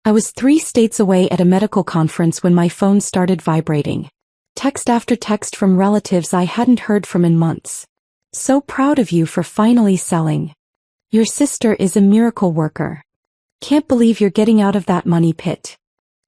I was 3 states away at a medical conference when my phone started vibrating. Text after text from relatives I hadn't heard from in months. So proud of you for finally selling. Your sister is a miracle worker. Can't believe you're getting out of that money pit.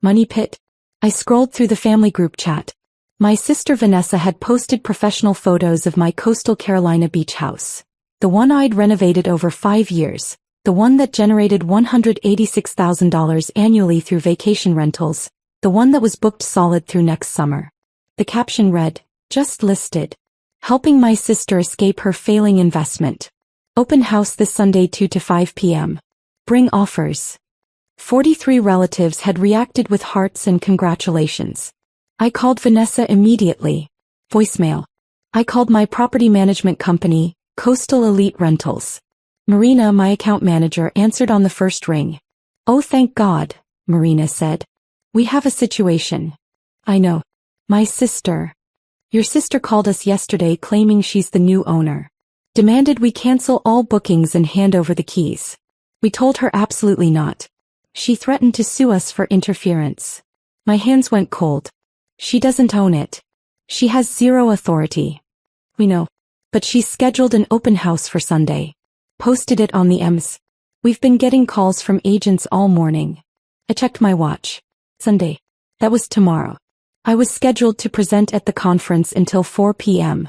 Money pit? I scrolled through the family group chat. My sister Vanessa had posted professional photos of my coastal Carolina beach house. The one I'd renovated over 5 years. The one that generated $186,000 annually through vacation rentals. The one that was booked solid through next summer. The caption read, "Just listed. Helping my sister escape her failing investment. Open house this Sunday 2 to 5 p.m. Bring offers." 43 relatives had reacted with hearts and congratulations. I called Vanessa immediately. Voicemail. I called my property management company, Coastal Elite Rentals. Marina, my account manager, answered on the first ring. "Oh, thank God," Marina said. "We have a situation." "I know. My sister." "Your sister called us yesterday claiming she's the new owner. Demanded we cancel all bookings and hand over the keys. We told her absolutely not. She threatened to sue us for interference." My hands went cold. "She doesn't own it. She has zero authority." "We know. But she's scheduled an open house for Sunday. Posted it on the Ems. We've been getting calls from agents all morning." I checked my watch. Sunday. That was tomorrow. I was scheduled to present at the conference until 4 p.m.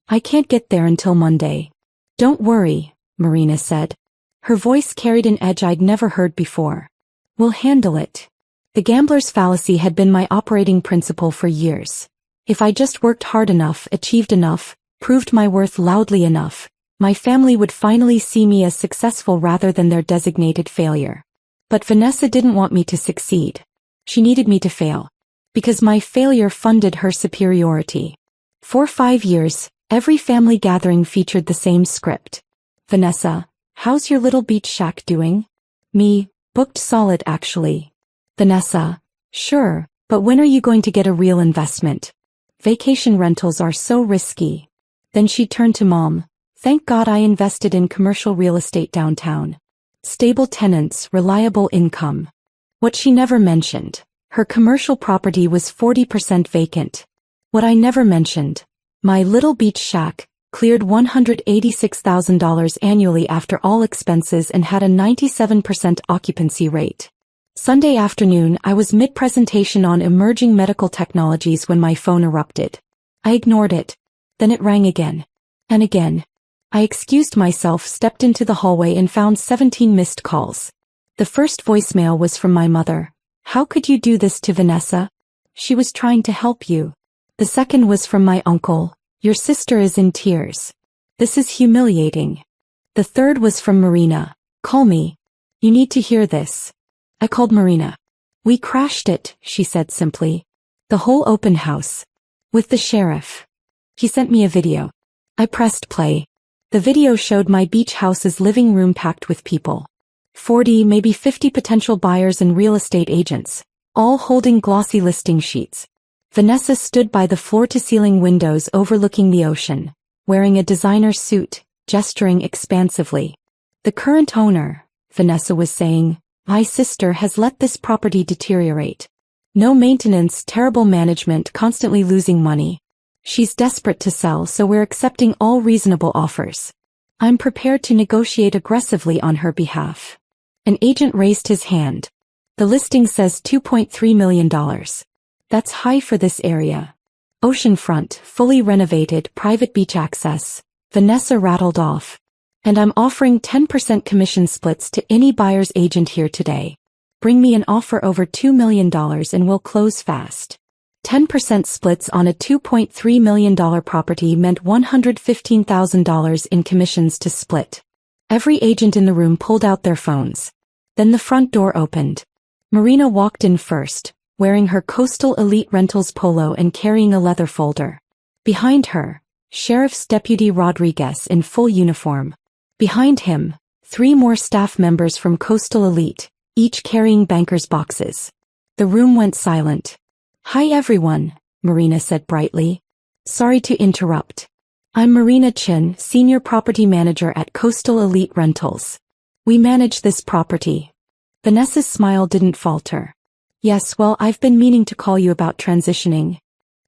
I can't get there until Monday. "Don't worry," Marina said. Her voice carried an edge I'd never heard before. "We'll handle it." The gambler's fallacy had been my operating principle for years. If I just worked hard enough, achieved enough, proved my worth loudly enough, my family would finally see me as successful rather than their designated failure. But Vanessa didn't want me to succeed. She needed me to fail. Because my failure funded her superiority. For 5 years, every family gathering featured the same script. "Vanessa, how's your little beach shack doing?" Me, "Booked solid actually." "Vanessa, sure, but when are you going to get a real investment? Vacation rentals are so risky." Then she turned to Mom. "Thank God I invested in commercial real estate downtown. Stable tenants, reliable income." What she never mentioned, her commercial property was 40% vacant. What I never mentioned, my little beach shack, cleared $186,000 annually after all expenses and had a 97% occupancy rate. Sunday afternoon, I was mid-presentation on emerging medical technologies when my phone erupted. I ignored it. Then it rang again. And again. I excused myself, stepped into the hallway and found 17 missed calls. The first voicemail was from my mother. "How could you do this to Vanessa? She was trying to help you." The second was from my uncle. "Your sister is in tears. This is humiliating." The third was from Marina. "Call me. You need to hear this." I called Marina. "We crashed it," she said simply. "The whole open house. With the sheriff." He sent me a video. I pressed play. The video showed my beach house's living room packed with people. 40, maybe 50 potential buyers and real estate agents, all holding glossy listing sheets. Vanessa stood by the floor-to-ceiling windows overlooking the ocean, wearing a designer suit, gesturing expansively. "The current owner," Vanessa was saying, "my sister has let this property deteriorate. No maintenance, terrible management, constantly losing money. She's desperate to sell, so we're accepting all reasonable offers. I'm prepared to negotiate aggressively on her behalf." An agent raised his hand. "The listing says $2.3 million. That's high for this area. Oceanfront, fully renovated, private beach access," Vanessa rattled off. "And I'm offering 10% commission splits to any buyer's agent here today. Bring me an offer over $2 million and we'll close fast." 10% splits on a $2.3 million property meant $115,000 in commissions to split. Every agent in the room pulled out their phones. Then the front door opened. Marina walked in first, wearing her Coastal Elite Rentals polo and carrying a leather folder. Behind her, Sheriff's Deputy Rodriguez in full uniform. Behind him, 3 more staff members from Coastal Elite, each carrying banker's boxes. The room went silent. "Hi everyone," Marina said brightly. "Sorry to interrupt. I'm Marina Chin, Senior Property Manager at Coastal Elite Rentals. We manage this property. Vanessa's smile didn't falter. Yes, well, I've been meaning to call you about transitioning.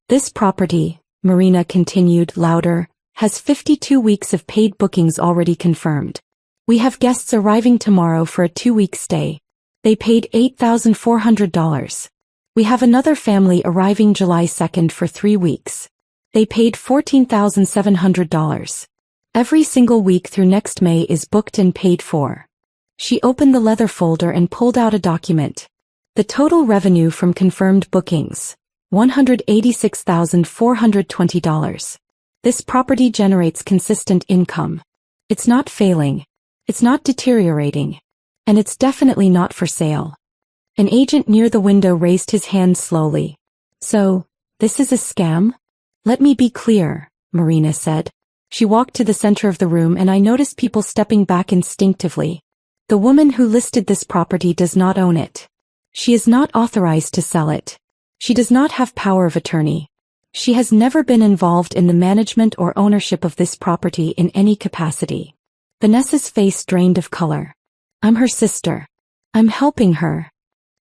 This property, Marina continued, louder, has 52 weeks of paid bookings already confirmed. We have guests arriving tomorrow for a 2-week stay. They paid $8,400. We have another family arriving July 2nd for 3 weeks. They paid $14,700. Every single week through next May is booked and paid for. She opened the leather folder and pulled out a document. The total revenue from confirmed bookings, $186,420. This property generates consistent income. It's not failing. It's not deteriorating. And it's definitely not for sale. An agent near the window raised his hand slowly. So, this is a scam? Let me be clear, Marina said. She walked to the center of the room and I noticed people stepping back instinctively. The woman who listed this property does not own it. She is not authorized to sell it. She does not have power of attorney. She has never been involved in the management or ownership of this property in any capacity. Vanessa's face drained of color. I'm her sister. I'm helping her.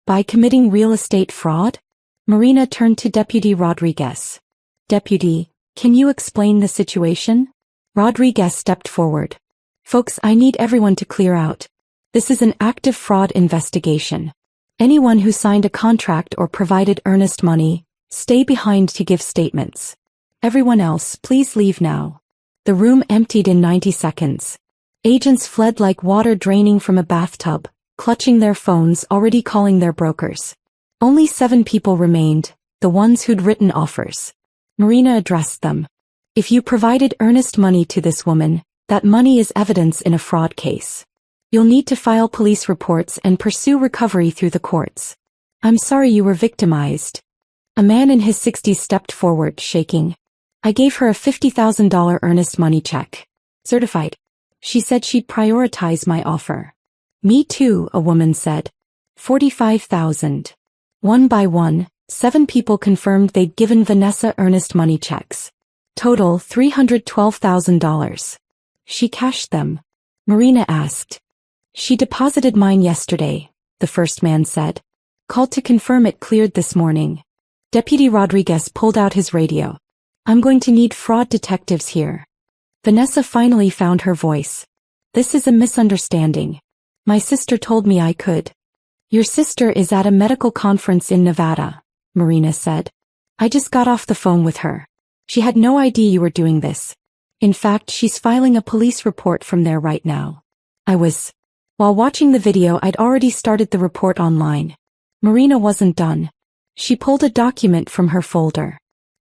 By committing real estate fraud? Marina turned to Deputy Rodriguez. Deputy, can you explain the situation? Rodriguez stepped forward. Folks, I need everyone to clear out. This is an active fraud investigation. Anyone who signed a contract or provided earnest money, stay behind to give statements. Everyone else, please leave now. The room emptied in 90 seconds. Agents fled like water draining from a bathtub, clutching their phones, already calling their brokers. Only 7 people remained, the ones who'd written offers. Marina addressed them. If you provided earnest money to this woman, that money is evidence in a fraud case. You'll need to file police reports and pursue recovery through the courts. I'm sorry you were victimized. A man in his 60s stepped forward, shaking. I gave her a $50,000 earnest money check. Certified. She said she'd prioritize my offer. Me too, a woman said. $45,000. One by one, 7 people confirmed they'd given Vanessa earnest money checks. Total $312,000. She cashed them. Marina asked. She deposited mine yesterday, the first man said. Called to confirm it cleared this morning. Deputy Rodriguez pulled out his radio. I'm going to need fraud detectives here. Vanessa finally found her voice. This is a misunderstanding. My sister told me I could. Your sister is at a medical conference in Nevada, Marina said. I just got off the phone with her. She had no idea you were doing this. In fact, she's filing a police report from there right now. While watching the video, I'd already started the report online. Marina wasn't done. She pulled a document from her folder.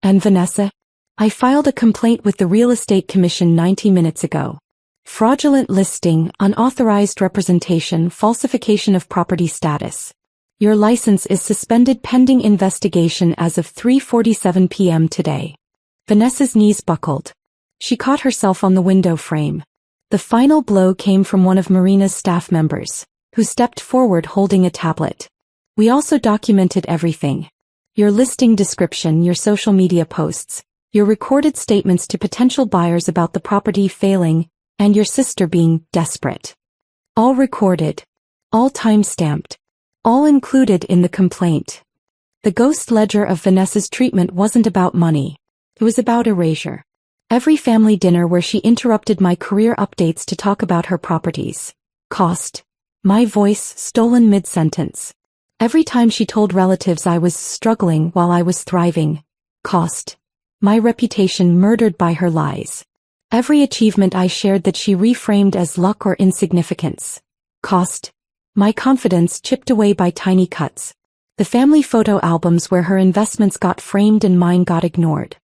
And Vanessa? I filed a complaint with the Real Estate Commission 90 minutes ago. Fraudulent listing, unauthorized representation, falsification of property status. Your license is suspended pending investigation as of 3:47 p.m. today. Vanessa's knees buckled. She caught herself on the window frame. The final blow came from one of Marina's staff members, who stepped forward holding a tablet. We also documented everything. Your listing description, your social media posts, your recorded statements to potential buyers about the property failing, and your sister being desperate. All recorded. All time-stamped. All included in the complaint. The ghost ledger of Vanessa's treatment wasn't about money. It was about erasure. Every family dinner where she interrupted my career updates to talk about her properties. Cost. My voice stolen mid-sentence. Every time she told relatives I was struggling while I was thriving. Cost. My reputation murdered by her lies. Every achievement I shared that she reframed as luck or insignificance. Cost. My confidence chipped away by tiny cuts. The family photo albums where her investments got framed and mine got ignored.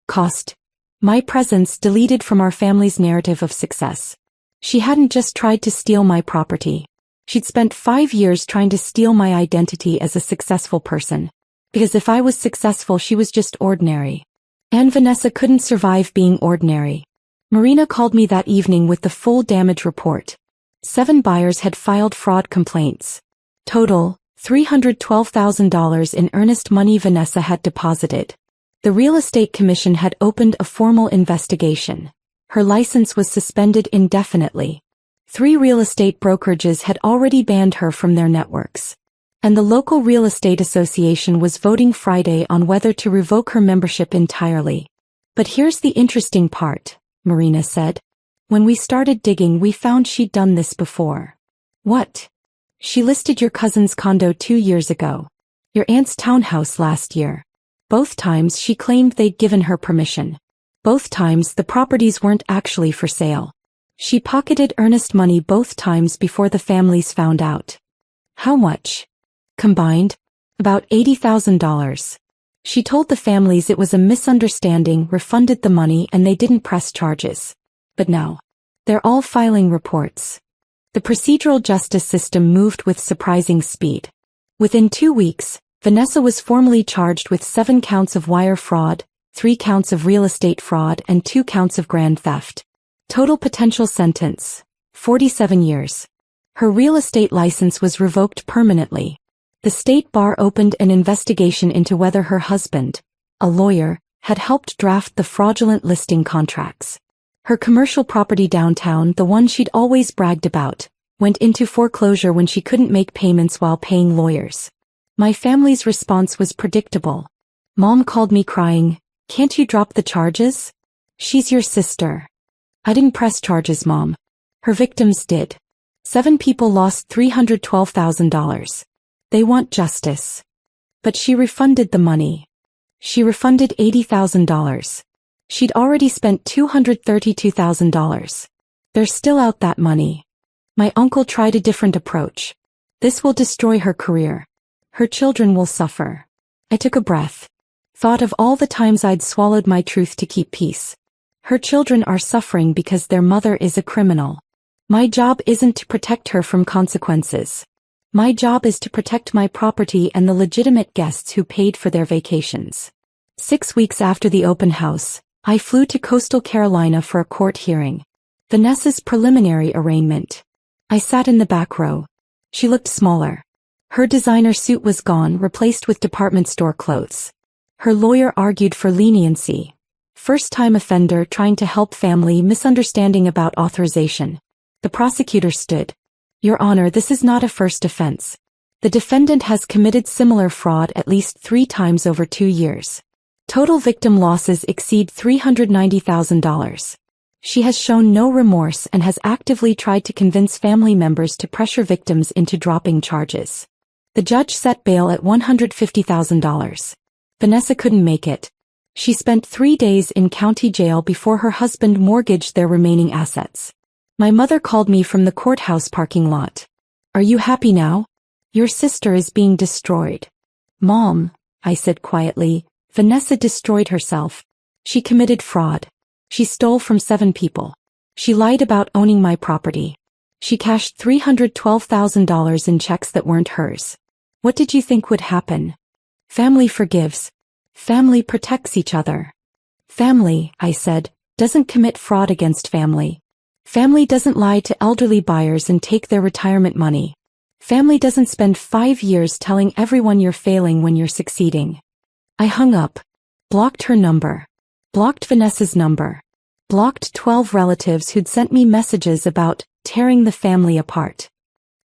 Cost. My presence deleted from our family's narrative of success. She hadn't just tried to steal my property. She'd spent 5 years trying to steal my identity as a successful person. Because if I was successful, she was just ordinary. And Vanessa couldn't survive being ordinary. Marina called me that evening with the full damage report. 7 buyers had filed fraud complaints. Total, $312,000 in earnest money Vanessa had deposited. The Real Estate Commission had opened a formal investigation. Her license was suspended indefinitely. 3 real estate brokerages had already banned her from their networks. And the local real estate association was voting Friday on whether to revoke her membership entirely. But here's the interesting part, Marina said. When we started digging, we found she'd done this before. What? She listed your cousin's condo 2 years ago. Your aunt's townhouse last year. Both times she claimed they'd given her permission. Both times the properties weren't actually for sale. She pocketed earnest money both times before the families found out. How much? Combined? About $80,000. She told the families it was a misunderstanding, refunded the money, and they didn't press charges. But now, they're all filing reports. The procedural justice system moved with surprising speed. Within 2 weeks, Vanessa was formally charged with 7 counts of wire fraud, 3 counts of real estate fraud, and 2 counts of grand theft. Total potential sentence: 47 years. Her real estate license was revoked permanently. The state bar opened an investigation into whether her husband, a lawyer, had helped draft the fraudulent listing contracts. Her commercial property downtown, the one she'd always bragged about, went into foreclosure when she couldn't make payments while paying lawyers. My family's response was predictable. Mom called me crying, "Can't you drop the charges? She's your sister." I didn't press charges, Mom. Her victims did. 7 people lost $312,000. They want justice. But she refunded the money. She refunded $80,000. She'd already spent $232,000. They're still out that money. My uncle tried a different approach. This will destroy her career. Her children will suffer. I took a breath. Thought of all the times I'd swallowed my truth to keep peace. Her children are suffering because their mother is a criminal. My job isn't to protect her from consequences. My job is to protect my property and the legitimate guests who paid for their vacations. 6 weeks after the open house, I flew to Coastal Carolina for a court hearing. Vanessa's preliminary arraignment. I sat in the back row. She looked smaller. Her designer suit was gone, replaced with department store clothes. Her lawyer argued for leniency. First-time offender trying to help family, misunderstanding about authorization. The prosecutor stood. Your Honor, this is not a first offense. The defendant has committed similar fraud at least 3 times over 2 years. Total victim losses exceed $390,000. She has shown no remorse and has actively tried to convince family members to pressure victims into dropping charges. The judge set bail at $150,000. Vanessa couldn't make it. She spent 3 days in county jail before her husband mortgaged their remaining assets. My mother called me from the courthouse parking lot. Are you happy now? Your sister is being destroyed. Mom, I said quietly, Vanessa destroyed herself. She committed fraud. She stole from 7 people. She lied about owning my property. She cashed $312,000 in checks that weren't hers. What did you think would happen? Family forgives. Family protects each other. Family, I said, doesn't commit fraud against family. Family doesn't lie to elderly buyers and take their retirement money. Family doesn't spend 5 years telling everyone you're failing when you're succeeding. I hung up. Blocked her number. Blocked Vanessa's number. Blocked 12 relatives who'd sent me messages about tearing the family apart.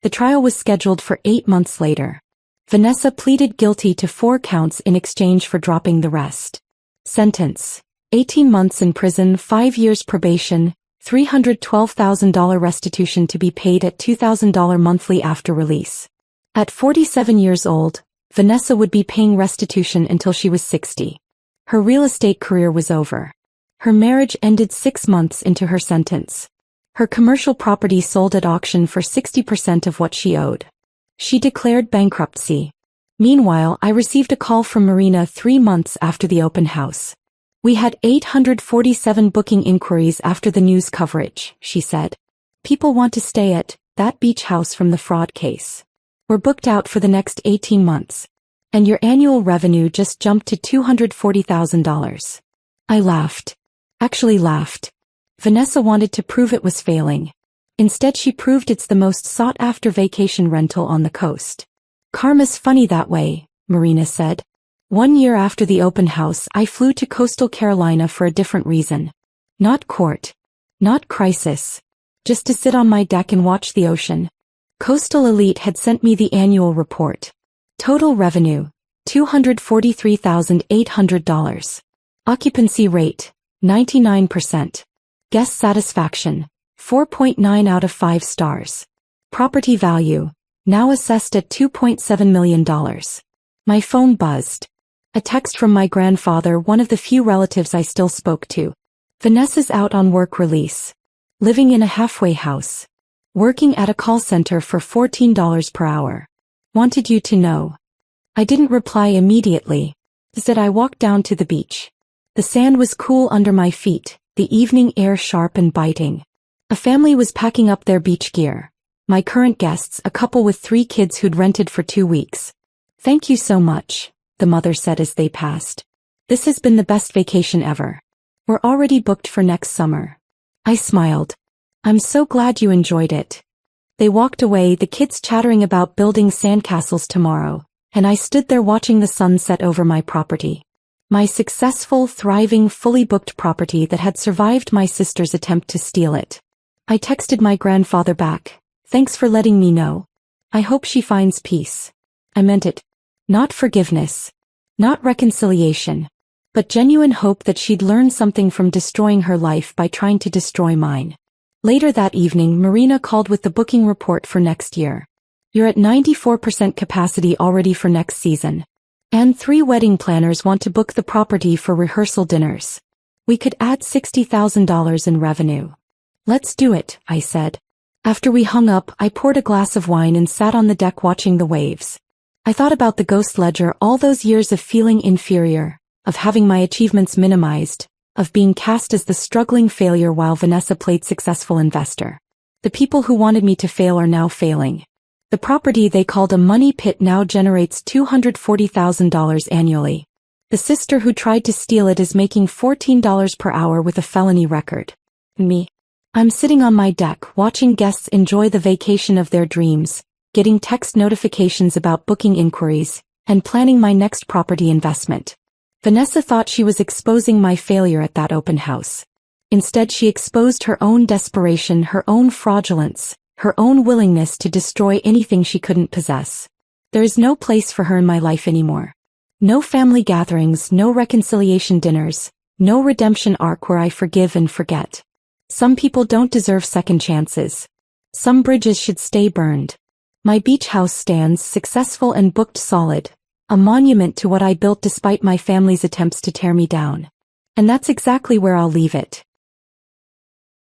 The trial was scheduled for 8 months later. Vanessa pleaded guilty to 4 counts in exchange for dropping the rest. Sentence: 18 months in prison, 5 years probation, $312,000 restitution to be paid at $2,000 monthly after release. At 47 years old, Vanessa would be paying restitution until she was 60. Her real estate career was over. Her marriage ended 6 months into her sentence. Her commercial property sold at auction for 60% of what she owed. She declared bankruptcy. Meanwhile, I received a call from Marina 3 months after the open house. We had 847 booking inquiries after the news coverage, she said. People want to stay at that beach house from the fraud case. We're booked out for the next 18 months. And your annual revenue just jumped to $240,000. I laughed. Actually laughed. Vanessa wanted to prove it was failing. Instead, she proved it's the most sought-after vacation rental on the coast. Karma's funny that way, Marina said. 1 year after the open house, I flew to Coastal Carolina for a different reason. Not court. Not crisis. just to sit on my deck and watch the ocean. Coastal Elite had sent me the annual report. Total revenue, $243,800. Occupancy rate, 99%. Guest satisfaction, 4.9 out of 5 stars. Property value, now assessed at $2.7 million. My phone buzzed. A text from my grandfather, one of the few relatives I still spoke to. Vanessa's out on work release. Living in a halfway house. Working at a call center for $14 per hour. Wanted you to know. I didn't reply immediately. Instead, I walked down to the beach. The sand was cool under my feet, the evening air sharp and biting. A family was packing up their beach gear. My current guests, a couple with 3 kids who'd rented for 2 weeks. Thank you so much, the mother said as they passed. This has been the best vacation ever. We're already booked for next summer. I smiled. I'm so glad you enjoyed it. They walked away, the kids chattering about building sandcastles tomorrow, and I stood there watching the sun set over my property. My successful, thriving, fully booked property that had survived my sister's attempt to steal it. I texted my grandfather back. Thanks for letting me know. I hope she finds peace. I meant it. Not forgiveness. Not reconciliation. But genuine hope that she'd learn something from destroying her life by trying to destroy mine. Later that evening, Marina called with the booking report for next year. You're at 94% capacity already for next season. And 3 wedding planners want to book the property for rehearsal dinners. We could add $60,000 in revenue. Let's do it, I said. After we hung up, I poured a glass of wine and sat on the deck watching the waves. I thought about the ghost ledger, all those years of feeling inferior, of having my achievements minimized, of being cast as the struggling failure while Vanessa played successful investor. The people who wanted me to fail are now failing. The property they called a money pit now generates $240,000 annually. The sister who tried to steal it is making $14 per hour with a felony record. Me. I'm sitting on my deck watching guests enjoy the vacation of their dreams, getting text notifications about booking inquiries, and planning my next property investment. Vanessa thought she was exposing my failure at that open house. Instead, she exposed her own desperation, her own fraudulence, her own willingness to destroy anything she couldn't possess. There is no place for her in my life anymore. No family gatherings, no reconciliation dinners, no redemption arc where I forgive and forget. Some people don't deserve second chances. Some bridges should stay burned. My beach house stands, successful and booked solid, a monument to what I built despite my family's attempts to tear me down. And that's exactly where I'll leave it.